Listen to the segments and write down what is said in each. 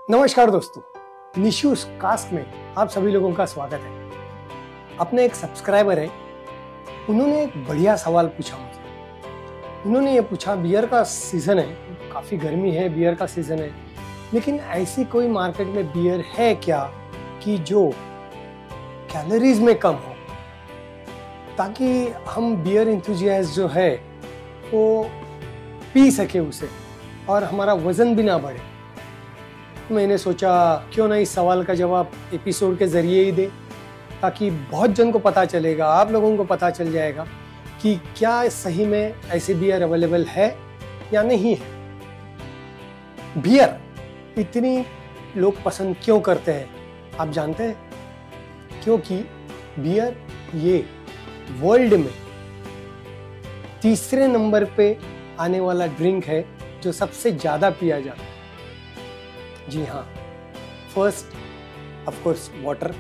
नमस्कार दोस्तों, निशूस कास्ट में आप सभी लोगों का स्वागत है। अपने एक सब्सक्राइबर है, उन्होंने एक बढ़िया सवाल पूछा मुझे। उन्होंने ये पूछा, बियर का सीजन है, काफ़ी गर्मी है, बियर का सीजन है, लेकिन ऐसी कोई मार्केट में बियर है क्या कि जो कैलोरीज में कम हो, ताकि हम बियर इंथुजियास्ट जो है वो पी सके उसे और हमारा वजन भी ना बढ़े। मैंने सोचा क्यों ना इस सवाल का जवाब एपिसोड के जरिए ही दे, ताकि बहुत जन को पता चलेगा, आप लोगों को पता चल जाएगा कि क्या सही में ऐसे बियर अवेलेबल है या नहीं है। बियर इतनी लोग पसंद क्यों करते हैं आप जानते हैं? क्योंकि बियर ये वर्ल्ड में तीसरे नंबर पे आने वाला ड्रिंक है जो सबसे ज्यादा पिया जाता है। जी हाँ, first of course water,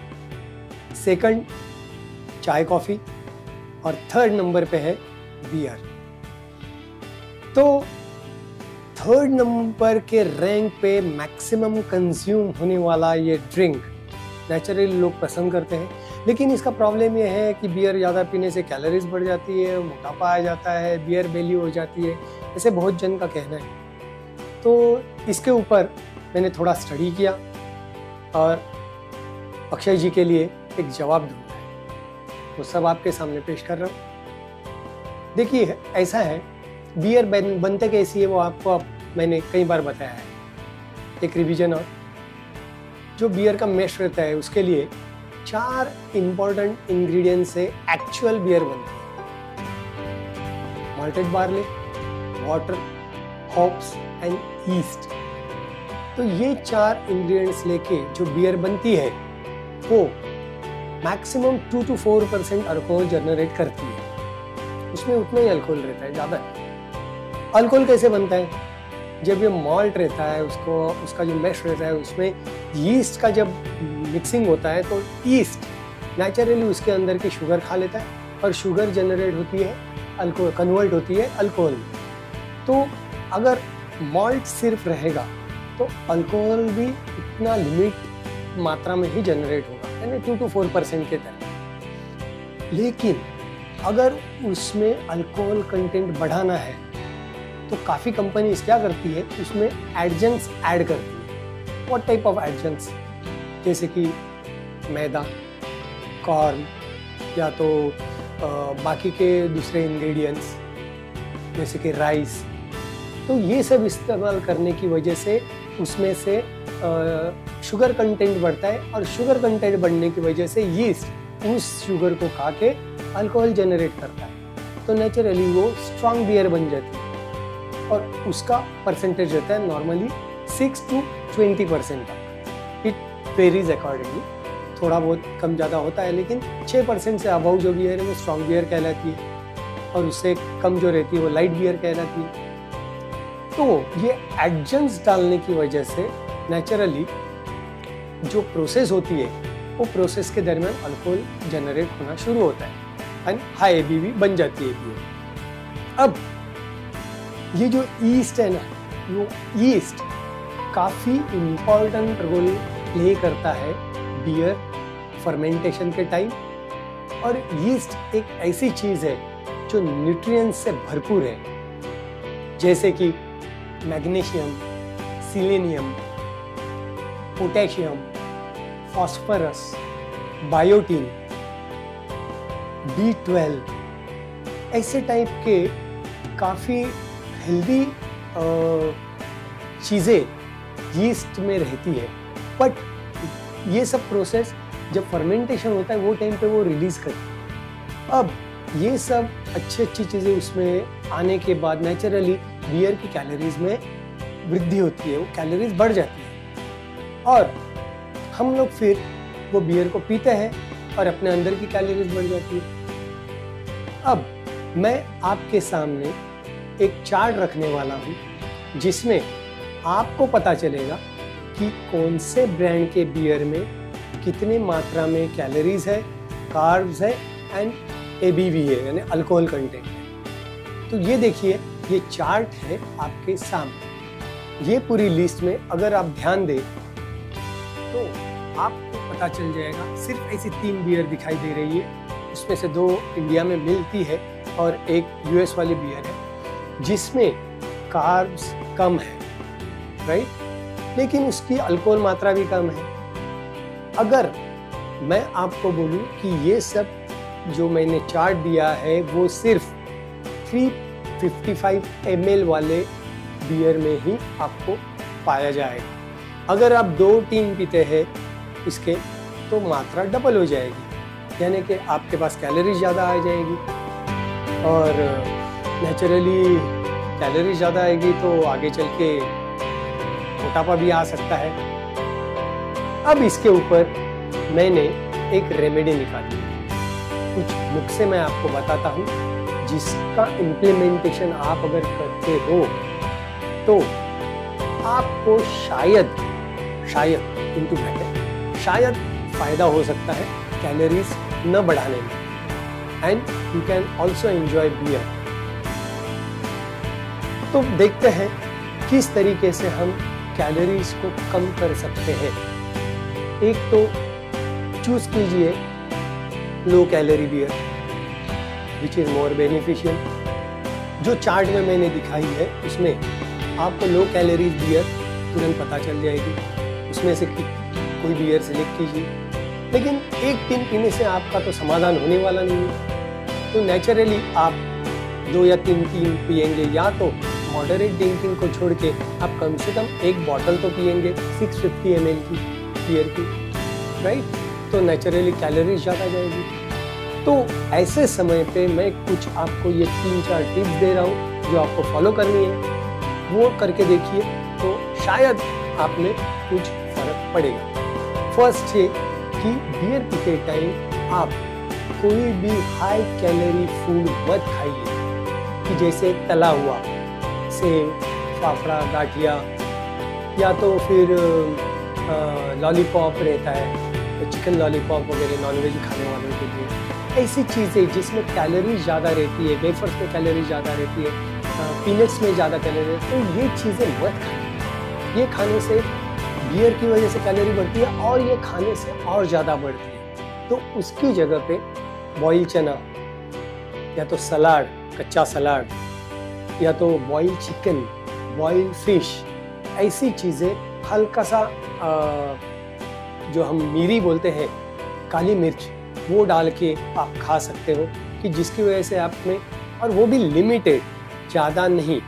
second चाय कॉफी और थर्ड नंबर पे है बियर। तो थर्ड नंबर के रैंक पे मैक्सिमम कंज्यूम होने वाला ये ड्रिंक नेचुरली लोग पसंद करते हैं, लेकिन इसका प्रॉब्लम ये है कि बियर ज़्यादा पीने से कैलोरीज बढ़ जाती है, मोटापा आ जाता है, बियर बेली हो जाती है, ऐसे बहुत जन का कहना है। तो इसके ऊपर मैंने थोड़ा स्टडी किया और अक्षय जी के लिए एक जवाब ढूंढा है, वो सब आपके सामने पेश कर रहा हूँ। देखिए, ऐसा है, बियर बनते कैसी है वो आपको मैंने कई बार बताया है। एक रिवीजन और जो बियर का मैश रहता है उसके लिए 4 इंपॉर्टेंट इंग्रेडिएंट्स से एक्चुअल बियर बनती है। Malted barley, water, hops and east. तो ये 4 इंग्रेडिएंट्स लेके जो बियर बनती है वो मैक्सिमम 2 to 4% अल्कोहल जनरेट करती है। उसमें उतना ही अल्कोहल रहता है, ज़्यादा नहीं। अल्कोहल कैसे बनता है? जब ये मॉल्ट रहता है, उसका जो मैश रहता है, उसमें यीस्ट का जब मिक्सिंग होता है तो यीस्ट नेचुरली उसके अंदर की शुगर खा लेता है और शुगर जनरेट होती है, अल्कोहल कन्वर्ट होती है अल्कोहल में। तो अगर मॉल्ट सिर्फ रहेगा तो अल्कोहल भी इतना लिमिट मात्रा में ही जनरेट होगा, यानी 2 to 4% के तरह। लेकिन अगर उसमें अल्कोहल कंटेंट बढ़ाना है तो काफ़ी कंपनीज क्या करती है, उसमें एडजंक्ट्स ऐड करती है। What type of adjuncts? जैसे कि मैदा, कॉर्न, या तो बाकी के दूसरे इंग्रेडिएंट्स जैसे कि राइस। तो ये सब इस्तेमाल करने की वजह से उसमें से शुगर कंटेंट बढ़ता है और शुगर कंटेंट बढ़ने की वजह से यीस्ट उस शुगर को खा के अल्कोहल जनरेट करता है। तो नेचुरली वो स्ट्रॉन्ग बियर बन जाती है और उसका परसेंटेज रहता है नॉर्मली 6 to 20% तक। इट वेरीज अकॉर्डिंगली, थोड़ा बहुत कम ज़्यादा होता है, लेकिन 6% से अबव जो बियर है वो स्ट्रॉन्ग बियर कहलाती है और उससे कम जो रहती है वो लाइट बियर कहलाती है। तो ये एडजंक्ट्स डालने की वजह से नेचुरली जो प्रोसेस होती है वो प्रोसेस के दरमियान अल्कोहल जनरेट होना शुरू होता है एंड हाई एबीवी बन जाती है बियर। अब ये जो ईस्ट है ना, वो ईस्ट काफ़ी इम्पॉर्टेंट रोल प्ले करता है बियर फर्मेंटेशन के टाइम। और ईस्ट एक ऐसी चीज़ है जो न्यूट्रिएंट्स से भरपूर है, जैसे कि magnesium, selenium, potassium, phosphorus, biotin, B12, ऐसे टाइप के काफ़ी हेल्दी चीज़ें यीस्ट में रहती है। बट ये सब प्रोसेस जब फर्मेंटेशन होता है वो टाइम पे वो रिलीज करती है। अब ये सब अच्छी चीज़ें उसमें आने के बाद नेचुरली बियर की कैलोरीज में वृद्धि होती है, वो कैलोरीज बढ़ जाती है और हम लोग फिर वो बियर को पीते हैं और अपने अंदर की कैलोरीज बढ़ जाती है। अब मैं आपके सामने एक चार्ट रखने वाला हूँ जिसमें आपको पता चलेगा कि कौन से ब्रांड के बियर में कितनी मात्रा में कैलोरीज है, कार्ब्स है एंड एबीवी है, यानी अल्कोहल कंटेंट है। तो ये देखिए, ये चार्ट है आपके सामने। ये पूरी लिस्ट में अगर आप ध्यान दें तो आपको पता चल जाएगा। सिर्फ ऐसी 3 बियर दिखाई दे रही है, उसमें से 2 इंडिया में मिलती है और एक यूएस वाली बियर है जिसमें कार्ब्स कम है, राइट, लेकिन उसकी अल्कोहल मात्रा भी कम है। अगर मैं आपको बोलूं कि ये सब जो मैंने चार्ट दिया है वो सिर्फ 355 ml वाले बियर में ही आपको पाया जाएगा। अगर आप 2-3 पीते हैं इसके तो मात्रा डबल हो जाएगी, यानी कि आपके पास कैलोरीज ज़्यादा आ जाएगी और नेचुरली कैलोरीज ज़्यादा आएगी तो आगे चल के मोटापा भी आ सकता है। अब इसके ऊपर मैंने एक रेमेडी निकाली, कुछ नुस्खे मैं आपको बताता हूँ जिसका इम्प्लीमेंटेशन आप अगर करते हो तो आपको शायद इनटू ब्रैकेट शायद फायदा हो सकता है कैलोरीज न बढ़ाने में, and you can also enjoy beer. तो देखते हैं किस तरीके से हम कैलोरीज को कम कर सकते हैं। एक तो चूज कीजिए low calorie beer which is more beneficial. जो चार्ट में मैंने दिखाई है उसमें आपको लो कैलोरीज बियर तुरंत पता चल जाएगी, उसमें से कोई बियर सिलेक्ट कीजिए। लेकिन एक टिन पीने से आपका तो समाधान होने वाला नहीं है, तो नेचुरली आप 2 या 3 पिएंगे, या तो मॉडरेट ड्रिंकिंग को छोड़ के आप कम से कम 1 बॉटल तो पिएंगे 650 ml की बियर की, राइट, तो नेचुरली कैलोरीज ज़्यादा जाएगी। तो ऐसे समय पे मैं कुछ आपको ये 3-4 टिप्स दे रहा हूँ जो आपको फॉलो करनी है, वो करके देखिए तो शायद आप में कुछ फर्क पड़ेगा। फर्स्ट ये कि बियर पीते टाइम आप कोई भी हाई कैलोरी फूड मत खाइए, कि जैसे तला हुआ सेव, फाफड़ा, गाठिया, या तो फिर लॉलीपॉप रहता है, तो चिकन लॉलीपॉप वगैरह नॉनवेज खाने वालों के लिए, ऐसी चीज़ें जिसमें कैलोरी ज़्यादा रहती है, वेफर्स में कैलोरी ज़्यादा रहती है, पीनट्स में ज़्यादा कैलोरी रहती है, तो ये चीज़ें मत खाइए। ये खाने से बियर की वजह से कैलोरी बढ़ती है और ये खाने से और ज़्यादा बढ़ती है। तो उसकी जगह पे बॉइल चना, या तो सलाद, कच्चा सलाद, या तो बॉइल चिकन, बॉइल फिश, ऐसी चीज़ें, हल्का सा जो हम मिरी बोलते हैं, काली मिर्च, वो डाल के आप खा सकते हो, कि जिसकी वजह से आप में, और वो भी लिमिटेड, ज़्यादा नहीं।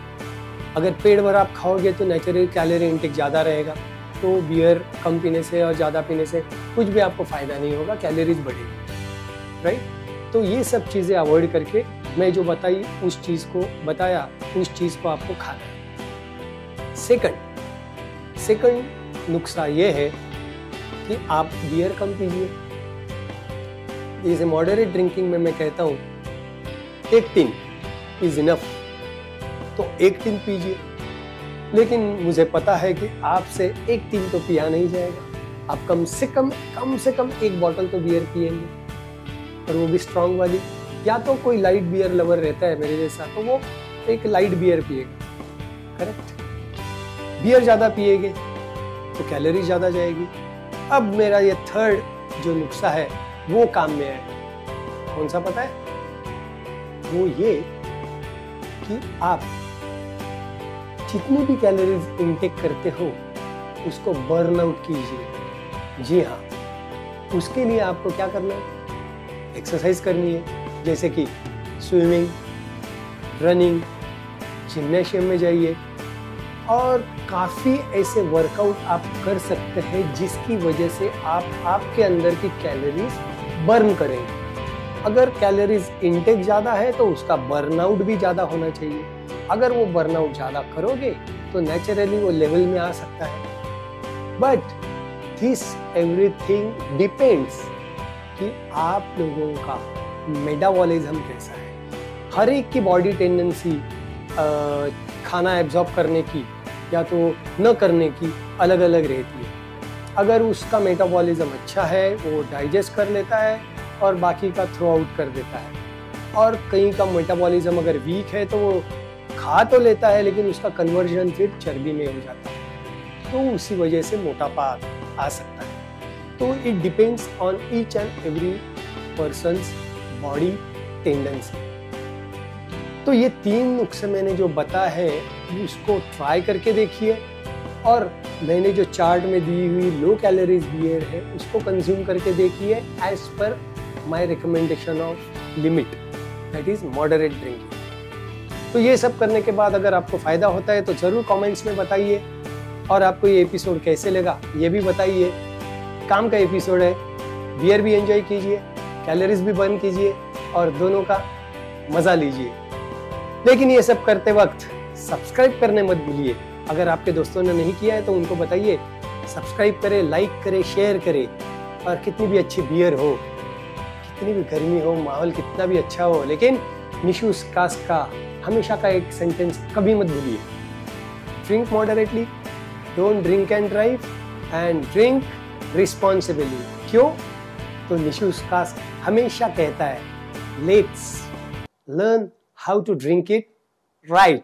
अगर पेट भर आप खाओगे तो नेचुरली कैलोरी इंटेक ज़्यादा रहेगा, तो बियर कम पीने से और ज़्यादा पीने से कुछ भी आपको फ़ायदा नहीं होगा, कैलोरीज बढ़ेगी, राइट। तो ये सब चीज़ें अवॉइड करके मैं जो बताई उस चीज़ को बताया, उस चीज़ को आपको खाना है। सेकंड नुस्खा ये है कि आप बियर कम पीजिए। जैसे मॉडरेट ड्रिंकिंग में मैं कहता हूँ 1 टिन इज इनफ, तो 1 टिन पीजिए। लेकिन मुझे पता है कि आपसे 1 टिन तो पिया नहीं जाएगा, आप कम से कम 1 बॉटल तो बियर पिएंगे, और वो भी स्ट्रॉन्ग वाली। या तो कोई लाइट बियर लवर रहता है मेरे जैसा, तो वो एक लाइट बियर पिएगा, करेक्ट। बियर ज़्यादा पिएगे तो कैलोरी ज़्यादा जाएगी। अब मेरा ये थर्ड जो नुस्खा है वो काम में है। कौन सा पता है? वो ये कि आप जितनी भी कैलोरीज इनटेक करते हो उसको बर्न आउट कीजिए। जी हाँ, उसके लिए आपको क्या करना है? एक्सरसाइज करनी है, जैसे कि स्विमिंग, रनिंग, जिम्नेशियम में जाइए, और काफ़ी ऐसे वर्कआउट आप कर सकते हैं जिसकी वजह से आप आपके अंदर की कैलोरीज बर्न करेंगे। अगर कैलोरीज इनटेक ज़्यादा है तो उसका बर्नआउट भी ज़्यादा होना चाहिए। अगर वो बर्नआउट ज़्यादा करोगे तो नेचुरली वो लेवल में आ सकता है। बट दिस एवरीथिंग डिपेंड्स कि आप लोगों का मेटाबॉलिज्म कैसा है। हर एक की बॉडी टेंडेंसी खाना एब्जॉर्ब करने की या तो न करने की अलग अलग रहती है। अगर उसका मेटाबॉलिज्म अच्छा है वो डाइजेस्ट कर लेता है और बाकी का थ्रो आउट कर देता है, और कहीं का मेटाबॉलिज्म अगर वीक है तो वो खा तो लेता है लेकिन उसका कन्वर्जन फिर चर्बी में हो जाता है, तो उसी वजह से मोटापा आ सकता है। तो it depends on each and every persons body tendency. तो ये 3 नुस्खे मैंने जो बताया है उसको ट्राई करके देखिए, और मैंने जो चार्ट में दी हुई लो कैलोरीज बियर है उसको कंज्यूम करके देखिए as per my recommendation of limit, that is moderate drinking. तो ये सब करने के बाद अगर आपको फायदा होता है तो जरूर कमेंट्स में बताइए, और आपको ये एपिसोड कैसे लगा ये भी बताइए। काम का एपिसोड है, बियर भी एंजॉय कीजिए, कैलोरीज भी बर्न कीजिए और दोनों का मजा लीजिए। लेकिन ये सब करते वक्त सब्सक्राइब करने मत भूलिए। अगर आपके दोस्तों ने नहीं किया है तो उनको बताइए सब्सक्राइब करे, लाइक करे, शेयर करे। और कितनी भी अच्छी बियर हो, कितनी भी गर्मी हो, माहौल कितना भी अच्छा हो, लेकिन निशूस कास्ट का हमेशा का एक सेंटेंस कभी मत भूलिए, drink moderately, don't drink and drive, and drink responsibly. क्यों? तो निशूस कास्ट हमेशा कहता है let's learn how to drink it right.